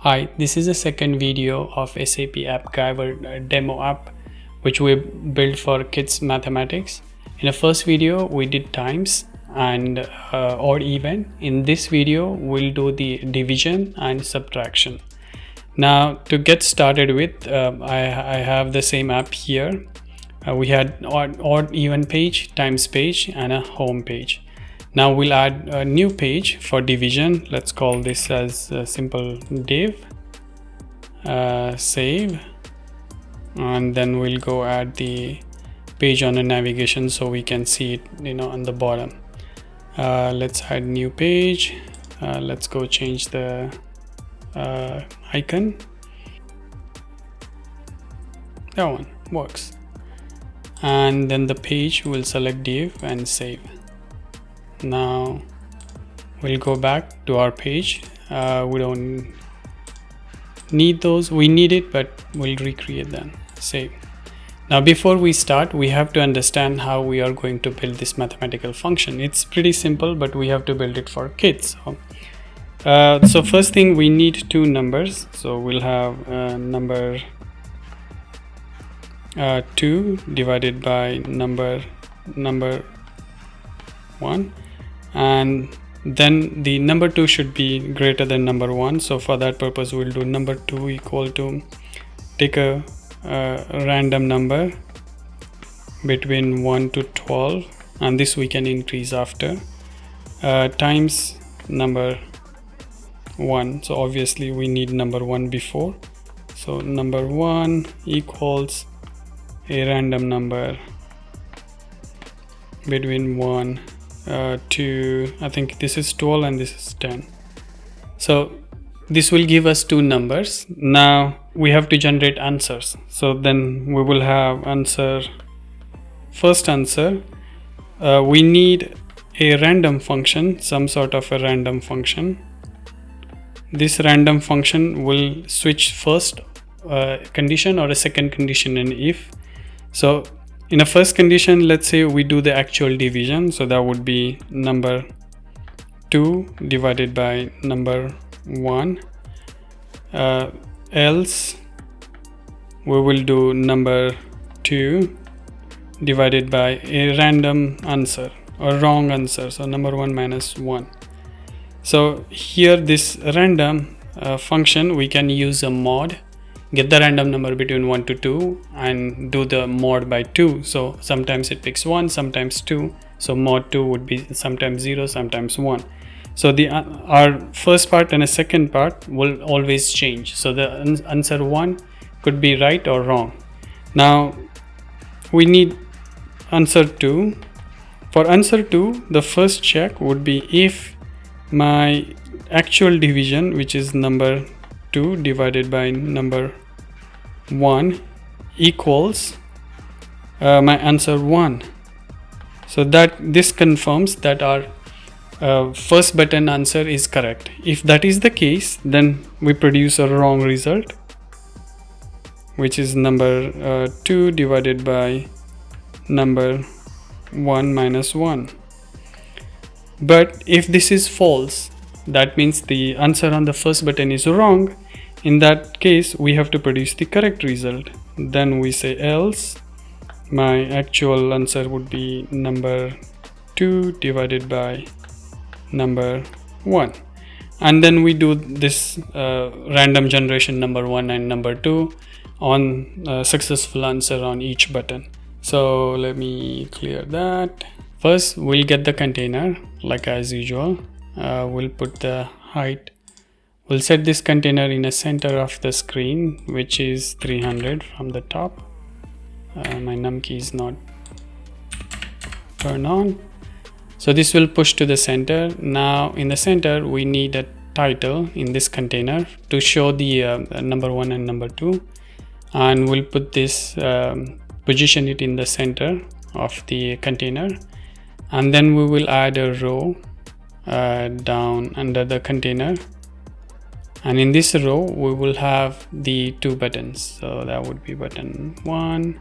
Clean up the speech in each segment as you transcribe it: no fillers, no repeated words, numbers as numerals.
Hi, this is the second video of SAP Appgyver demo app which we built for kids mathematics. In the first video we did times and odd even. In this video we'll do the division and subtraction. Now to get started with, I have the same app here. We had odd even page, times page and a home page. Now we'll add a new page for division. Let's call this as a simple div. Save, and then we'll go add the page on the navigation so we can see it on the bottom. Let's add new page. Let's go change the icon. That one works, and then the page will select div and save. Now we'll go back to our page. We don't need those, we need it, but we'll recreate them. Save. Now before we start, we have to understand how we are going to build this mathematical function. It's pretty simple, but we have to build it for kids. So first thing, we need two numbers. So we'll have number 2 divided by number 1, and then the number 2 should be greater than number 1. So for that purpose we'll do number 2 equal to take a random number between 1 to 12, and this we can increase after, times number 1. So obviously we need number 1 before, so number 1 equals a random number between 1 to, I think this is 12 and this is 10. So this will give us two numbers. Now we have to generate answers. So then we will have answer, first answer, we need a random function, some sort of a random function. This random function will switch first condition or a second condition in if. So in a first condition, let's say we do the actual division, so that would be number 2 divided by number 1, else we will do number 2 divided by a random answer or wrong answer, so number 1 minus 1. So here this random function, we can use a mod, get the random number between 1 to 2 and do the mod by 2. So sometimes it picks 1, sometimes 2. So mod 2 would be sometimes 0, sometimes 1. So the our first part and a second part will always change. So the answer 1 could be right or wrong. Now we need answer 2. For answer 2, the first check would be if my actual division, which is number 2 divided by number 1, equals my answer 1. So that this confirms that our first button answer is correct. If that is the case, then we produce a wrong result, which is number 2 divided by number 1 minus 1. But if this is false, that means the answer on the first button is wrong. In that case, we have to produce the correct result. Then we say else my actual answer would be number 2 divided by number 1, and then we do this random generation number 1 and number 2 on successful answer on each button. So let me clear that. First we'll get the container like as usual. We'll put the height. We'll set this container in the center of the screen, which is 300 from the top. My num key is not turned on. So this will push to the center. Now in the center we need a title in this container to show the number 1 and number 2, and we'll put this position it in the center of the container, and then we will add a row down under the container, and in this row we will have the two buttons. So that would be button 1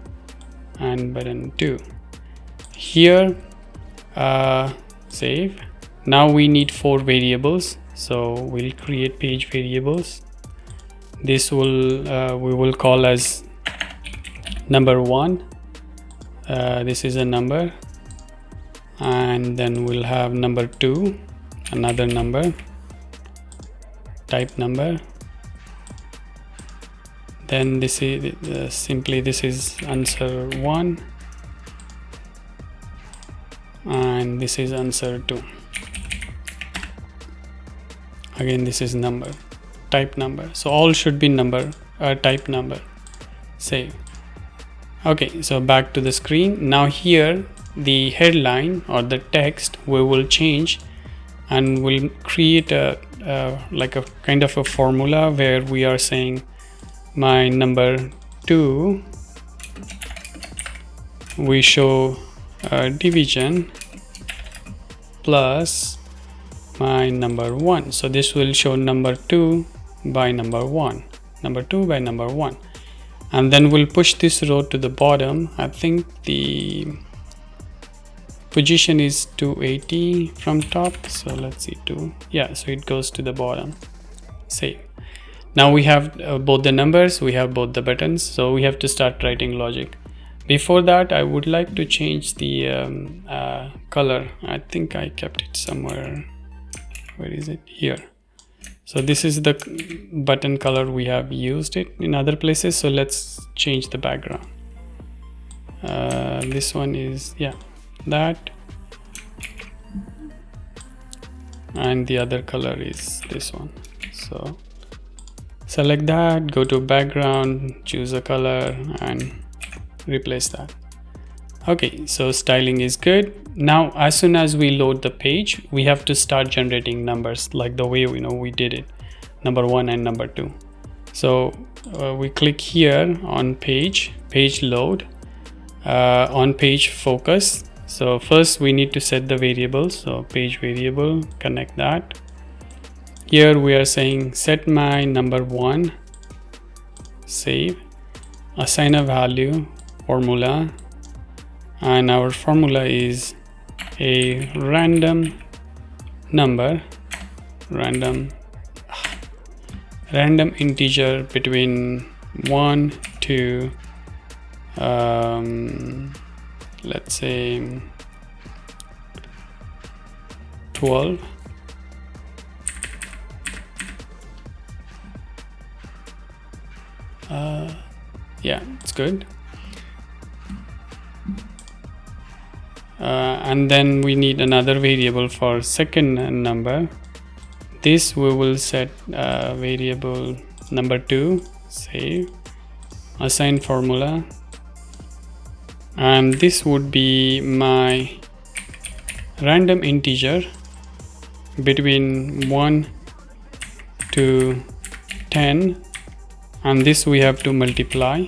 and button 2. Here save. Now we need 4 variables, so we'll create page variables. This will we will call as number 1. This is a number, and then we'll have number 2, another number, type number. Then this is simply this is answer 1, and this is answer 2. Again, this is number, type number. So all should be number, type number. Save. Okay, so back to the screen. Now here the headline or the text we will change, and we'll create a like a kind of a formula where we are saying my number 2 we show division plus my number 1. So this will show number 2 by number 1, number 2 by number 1, and then we'll push this row to the bottom. I think the position is 280 from top, so let's see, 2, yeah, so it goes to the bottom. Save. Now we have both the numbers, we have both the buttons, so we have to start writing logic. Before that, I would like to change the color. I think I kept it somewhere. Where is it? Here. So this is the button color. We have used it in other places, so let's change the background. This one is, yeah, that, and the other color is this one. So select that, go to background, choose a color, and replace that. Okay, so styling is good. Now as soon as we load the page, we have to start generating numbers like the way we did it, number 1 and number 2. So we click here on page load, on page focus. So first we need to set the variables. So page variable, connect that. Here we are saying set my number 1, save, assign a value, formula, and our formula is a random number, random integer between 1 to let's say 12. Yeah, it's good. And then we need another variable for second number. This we will set variable number 2, save, assign formula, and this would be my random integer between 1 to 10, and this we have to multiply.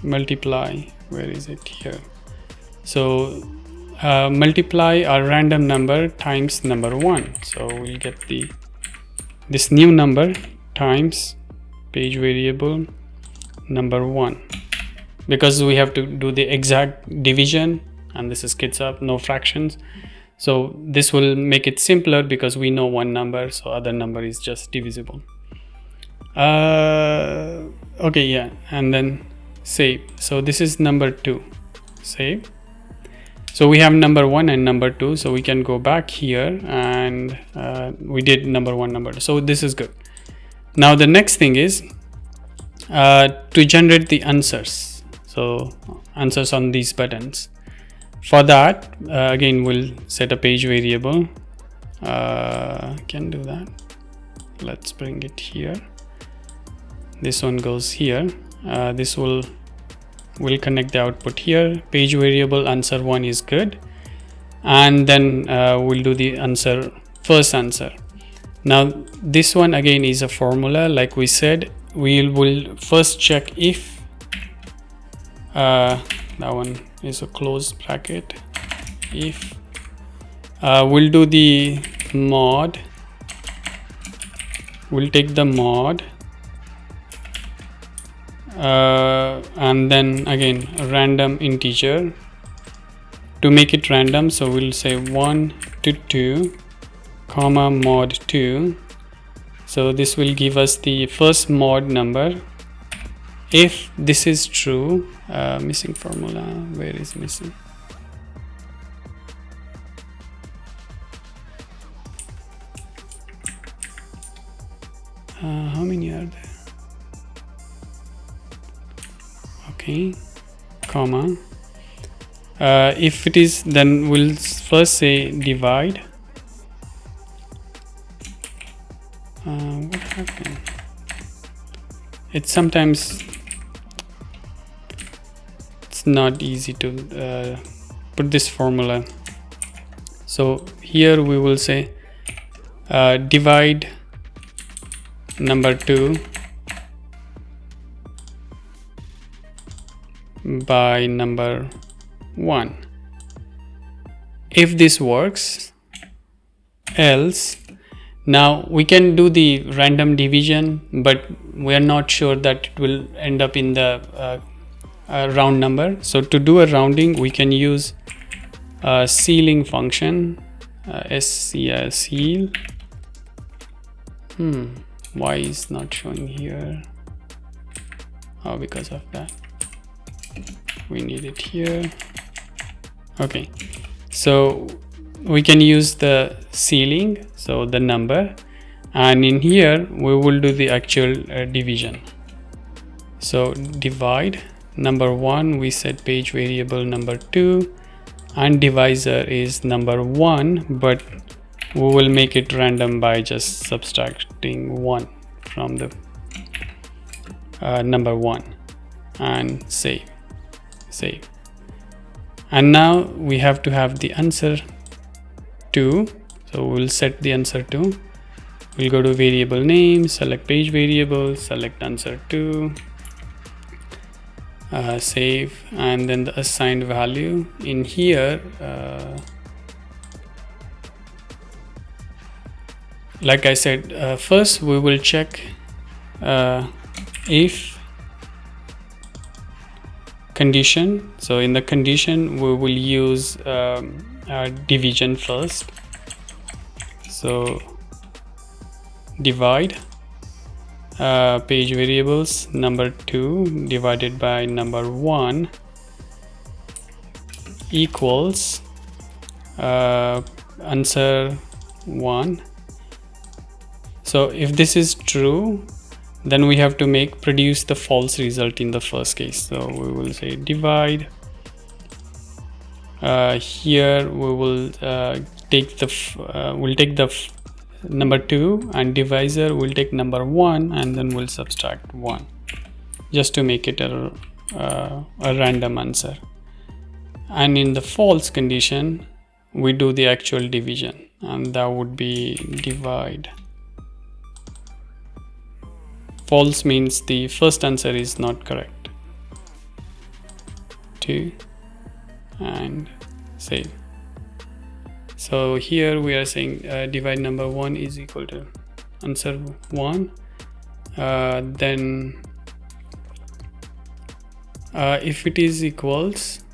Multiply, where is it? Here. So multiply our random number times number 1. So we'll get this new number times page variable number 1, because we have to do the exact division, and this is kids up, no fractions. So this will make it simpler because we know one number, so other number is just divisible. Okay, yeah, and then save. So this is number 2, save. So we have number 1 and number 2, so we can go back here, and we did number 1, number 2, so this is good. Now the next thing is to generate the answers, so answers on these buttons. For that, again, we'll set a page variable. Can do that. Let's bring it here. This one goes here. This will connect the output here. Page variable answer 1 is good, and then we'll do the answer, first answer. Now this one again is a formula, like we said. We will first check if that one is a closed bracket. If we'll do the mod, we'll take the mod, and then again a random integer to make it random. So we'll say 1 to 2 comma mod 2, So this will give us the first mod number. If this is true, missing formula, where is missing? How many are there? Okay, comma. If it is, then we'll first say divide. What happened? It's sometimes it's not easy to put this formula. So here we will say divide number 2 by number 1. If this works, else, now we can do the random division, but we are not sure that it will end up in the round number. So to do a rounding, we can use a ceiling function, seal. Why is not showing here? Oh, because of that. We need it here. Okay, so we can use the ceiling, so the number, and in here we will do the actual division. So divide number 1, we set page variable number 2, and divisor is number 1, but we will make it random by just subtracting 1 from the number 1 and save. And now we have to have the answer 2, so we'll set the answer 2. We'll go to variable name, select page variable, select answer 2, save, and then the assigned value in here. Like I said, first we will check if condition. So in the condition we will use division first. So divide page variables number 2 divided by number 1 equals answer 1. So if this is true, then we have to produce the false result in the first case. So we will say divide. Here we will take the number 2, and divisor will take number 1, and then we'll subtract 1 just to make it a random answer. And in the false condition we do the actual division, and that would be divide. False means the first answer is not correct. 2 and save. So here we are saying divide number 1 is equal to answer 1. Then if it is equals,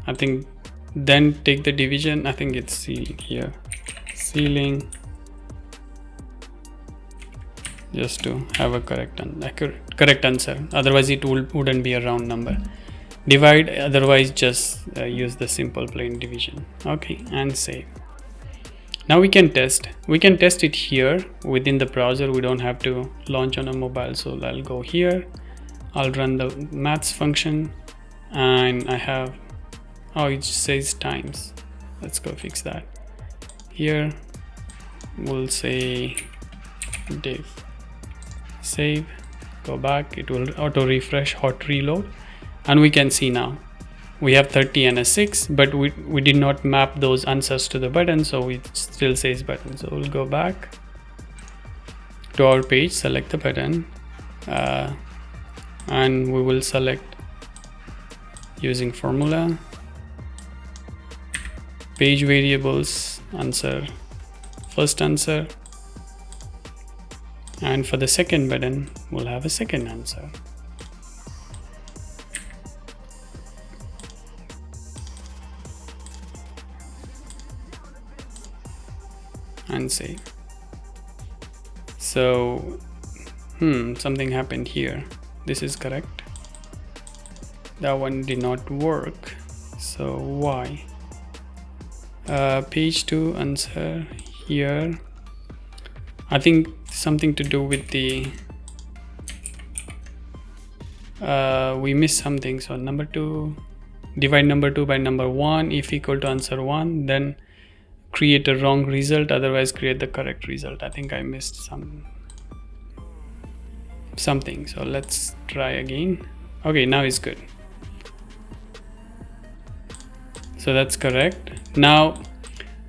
I think, then take the division. I think it's ceiling here, ceiling, just to have a correct answer. Otherwise it wouldn't be a round number. Divide, otherwise just use the simple plain division. Okay, and save. Now we can test it here within the browser. We don't have to launch on a mobile. So I'll go here, I'll run the maths function, and I have, oh, it says times. Let's go fix that. Here we'll say div, save, go back, it will auto refresh, hot reload, and we can see now we have 30 and a 6, but we did not map those answers to the button, so it still says button. So we'll go back to our page, select the button, and we will select using formula page variables answer, first answer, and for the second button we'll have a second answer. And save. So something happened here. This is correct. That one did not work. So why? Page 2 answer here. I think something to do with the we missed something. So number 2, divide number 2 by number 1 if equal to answer 1, then create a wrong result, otherwise create the correct result. I think I missed something. So let's try again. Okay, now it's good. So that's correct. Now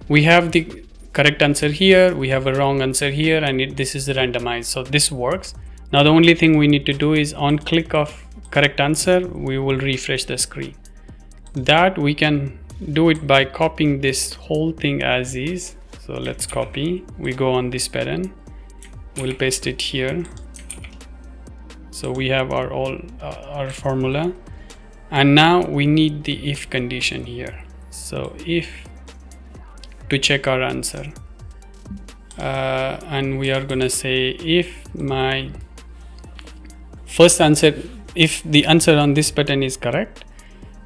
we have the correct answer here, we have a wrong answer here, and this is randomized, so this works. Now the only thing we need to do is on click of correct answer, we will refresh the screen. That we can do it by copying this whole thing as is. So let's copy, we go on this pattern, we'll paste it here. So we have our formula, and now we need the if condition here. So if to check our answer, and we are gonna say if my first answer, if the answer on this button is correct,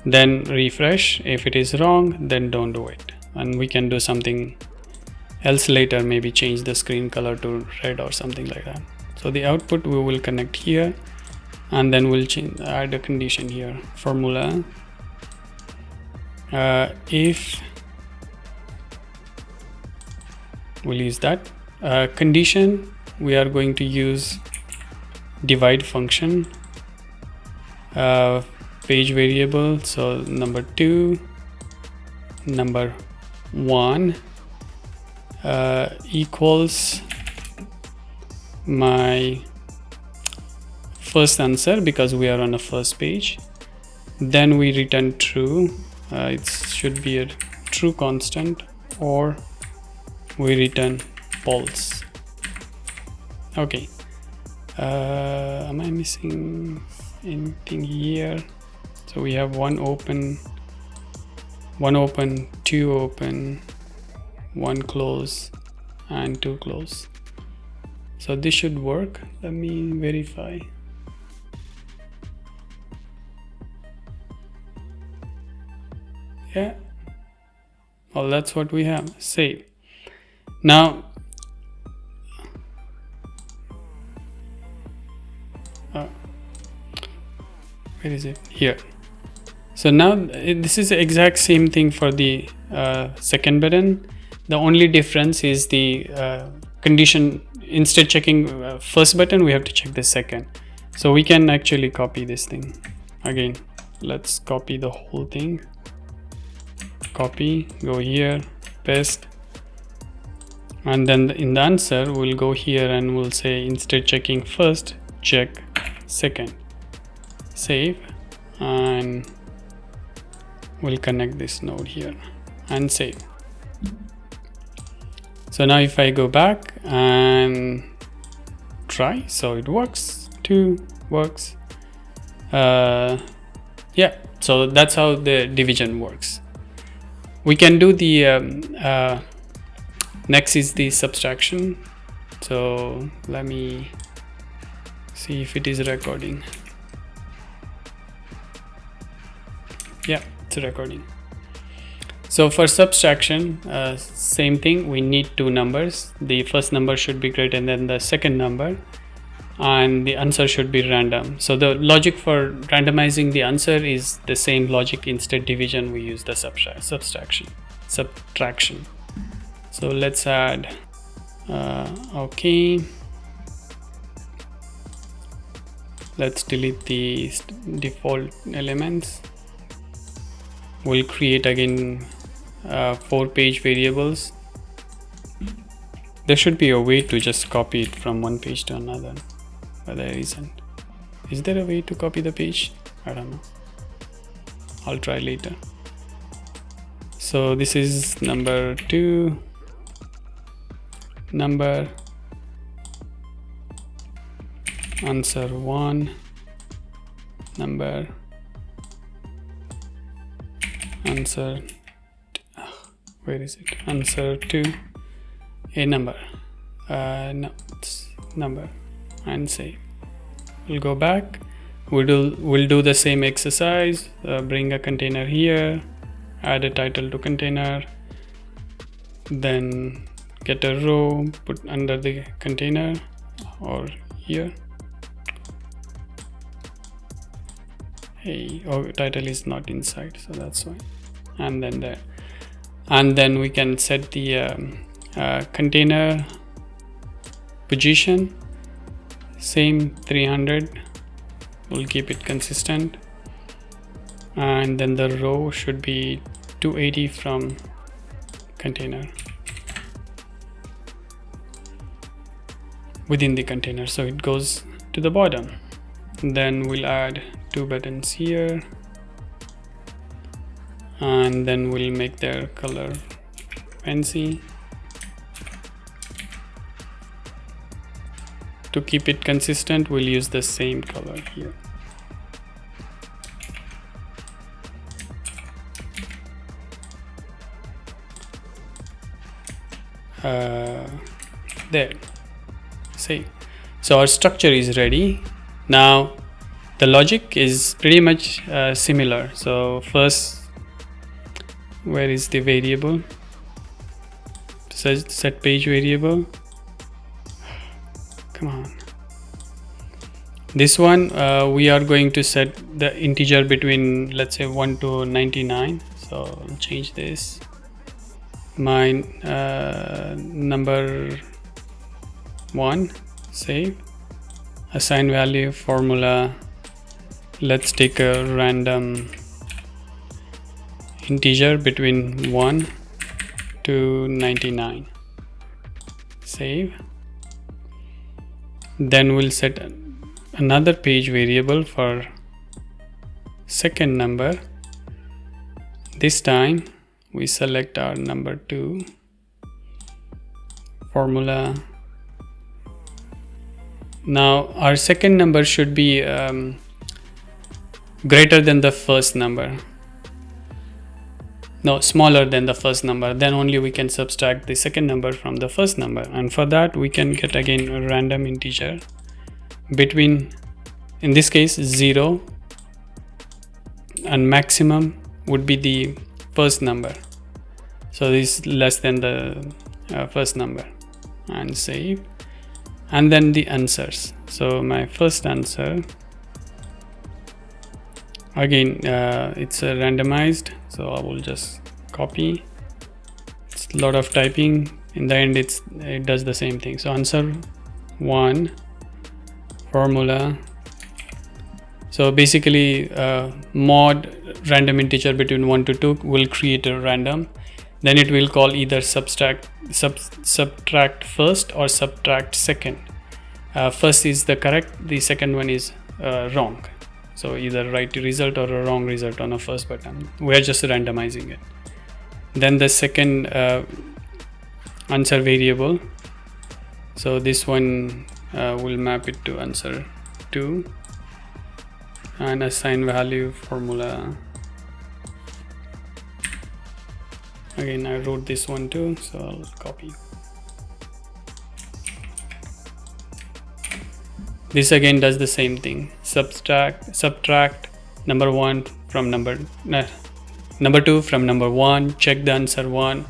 then refresh. If it is wrong, then don't do it, and we can do something else later, maybe change the screen color to red or something like that. So the output we will connect here, and then we'll add a condition here, formula if, we'll use that condition. We are going to use divide function, page variable. So number 2, number 1 equals my first answer, because we are on the first page. Then we return true. It should be a true constant, or we return false. Okay, am I missing anything here? So we have one open, 2 open, 1 close, and 2 close. So this should work. Let me verify. Yeah, well, that's what we have. Save. Now where is it? Here. So now this is the exact same thing for the second button. The only difference is the condition. Instead checking first button, we have to check the second. So we can actually copy this thing again. Let's copy the whole thing. Copy, go here, paste, and then in the answer we'll go here and we'll say instead checking first, check second. Save, and we'll connect this node here and save. So now if I go back and try, so it works, 2 works. Yeah, so that's how the division works. We can do the next is the subtraction. So let me see if it is recording. Yeah, it's recording. So for subtraction, same thing, we need 2 numbers. The first number should be greater than the second number, and the answer should be random. So the logic for randomizing the answer is the same logic. Instead division, we use the subtraction. So let's add okay, let's delete the default elements. We'll create again 4 page variables. There should be a way to just copy it from one page to another, but there isn't. Is there a way to copy the page? I don't know. I'll try later. So this is number 2, number, answer 1, number, answer, where is it? Answer 2, a number. No, it's number and save. We'll go back. We'll do the same exercise. Bring a container here, add a title to container, then get a row, put under the container or here. Hey, oh, title is not inside, so that's why. And then there, and then we can set the container position, same 300. We'll keep it consistent, and then the row should be 280 from container within the container, so it goes to the bottom. Then we'll add 2 buttons here, and then we'll make their color fancy. To keep it consistent, we'll use the same color here. There. See, so our structure is ready. Now the logic is pretty much similar. So first, where is the variable? Set page variable. Come on. This one we are going to set the integer between, let's say, 1 to 99. So I'll change this. My number 1, save. Assign value formula. Let's take a random integer between 1 to 99. Save. Then we'll set another page variable for second number. This time we select our number 2, formula. Now our second number should be greater than the first number. No, smaller than the first number. Then only we can subtract the second number from the first number, and for that we can get again a random integer between, in this case, 0 and maximum would be the first number. So this is less than the first number, and save. And then the answers. So my first answer, again it's randomized, so I will just copy. It's a lot of typing. In the end it does the same thing. So answer 1, formula. So basically mod random integer between 1 to 2 will create a random. Then it will call either subtract first or subtract second. First is the correct, the second one is wrong. So either right result or a wrong result on a first button. We're just randomizing it. Then the second answer variable. So this one will map it to answer 2 and assign value formula. Again, I wrote this one too, so I'll copy. This again does the same thing. Subtract number 1 from number 2 from number 1. Check the answer 1.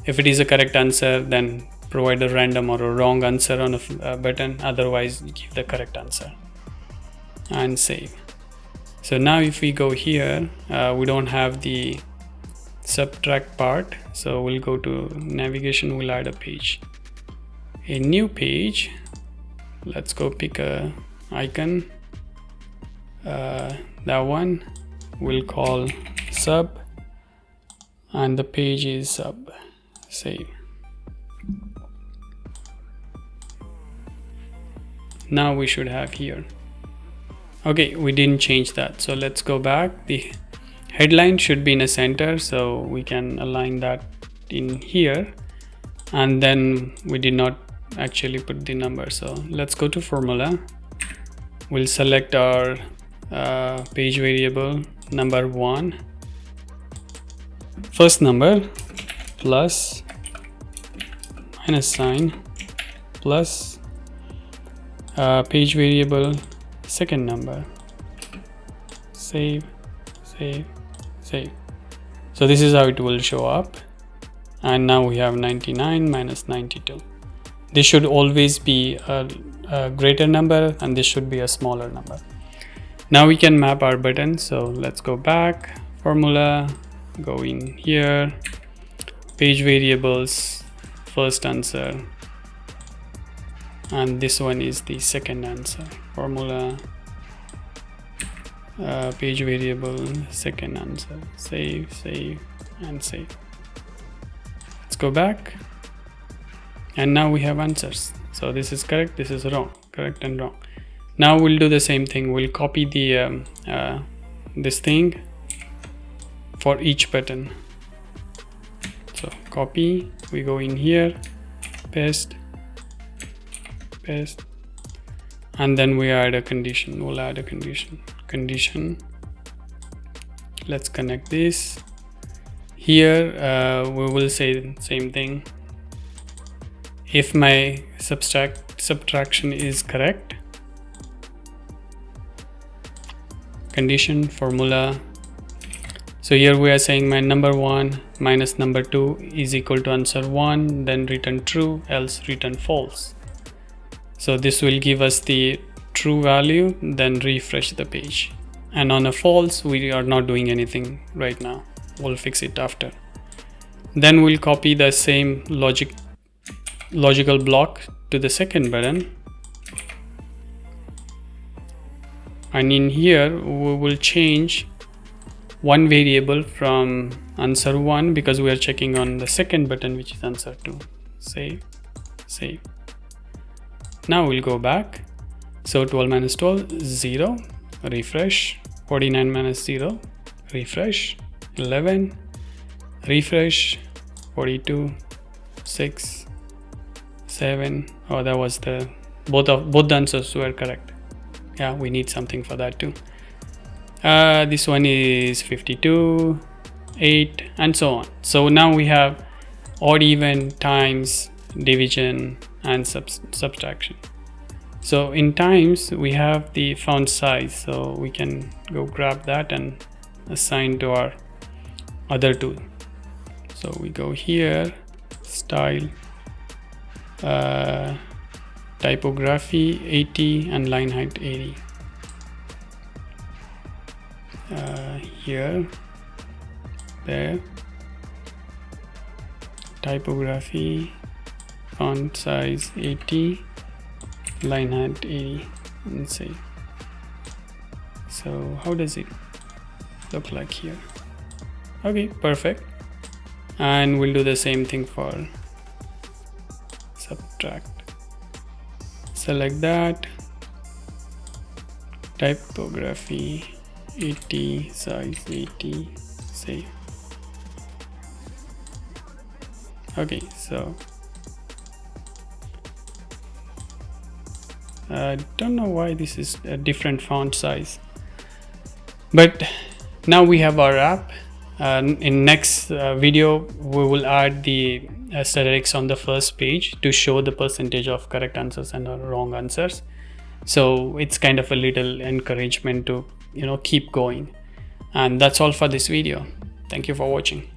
If it is a correct answer, then provide a random or a wrong answer on a button. Otherwise, give the correct answer and save. So now if we go here, we don't have the subtract part, so we'll go to navigation. We'll add a page, a new page. Let's go pick a icon. That one we'll call sub, and the page is sub. Save. Now we should have here. Okay, we didn't change that, so let's go back. The headline should be in a center, so we can align that in here, and then we did not actually put the number. So let's go to formula. We'll select our page variable number 1, first number, plus minus sign, plus page variable second number, save, save, save. So this is how it will show up. And now we have 99 minus 92. This should always be a greater number, and this should be a smaller number. Now we can map our button. So let's go back, formula, go in here, page variables, first answer, and this one is the second answer. Formula, page variable, second answer, save, save, and save. Let's go back, and now we have answers. So this is correct, this is wrong, correct and wrong. Now we'll do the same thing. We'll copy the this thing for each button. So copy, we go in here, paste, paste, and then we add a condition. We'll add a condition. Let's connect this. Here we will say the same thing. If my subtraction is correct, condition, formula. So here we are saying my number 1 minus number 2 is equal to answer 1, then return true, else return false. So this will give us the true value, then refresh the page. And on a false, we are not doing anything right now. We'll fix it after. Then we'll copy the same logical block to the second button. And in here, we will change one variable from answer 1 because we are checking on the second button, which is answer 2. Save, save. Now we'll go back. So 12 minus 12, 0, refresh. 49 minus 0, refresh. 11, refresh. 42, 6, 7. Oh, that was the both the answers were correct. Yeah, we need something for that too. This one is 52, 8, and so on. So now we have odd, even, times, division, and subtraction. So in times we have the font size, so we can go grab that and assign to our other tool. So we go here, style, typography 80 and line height 80. Here, there, typography, font size 80, line height 80, and save. So how does it look like here? Okay, perfect. And we'll do the same thing for subtract. Select that, typography 80, size 80, save. Okay, so I don't know why this is a different font size, but now we have our app. In next video we will add the asterisks on the first page to show the percentage of correct answers and wrong answers. So it's kind of a little encouragement to keep going. And that's all for this video. Thank you for watching.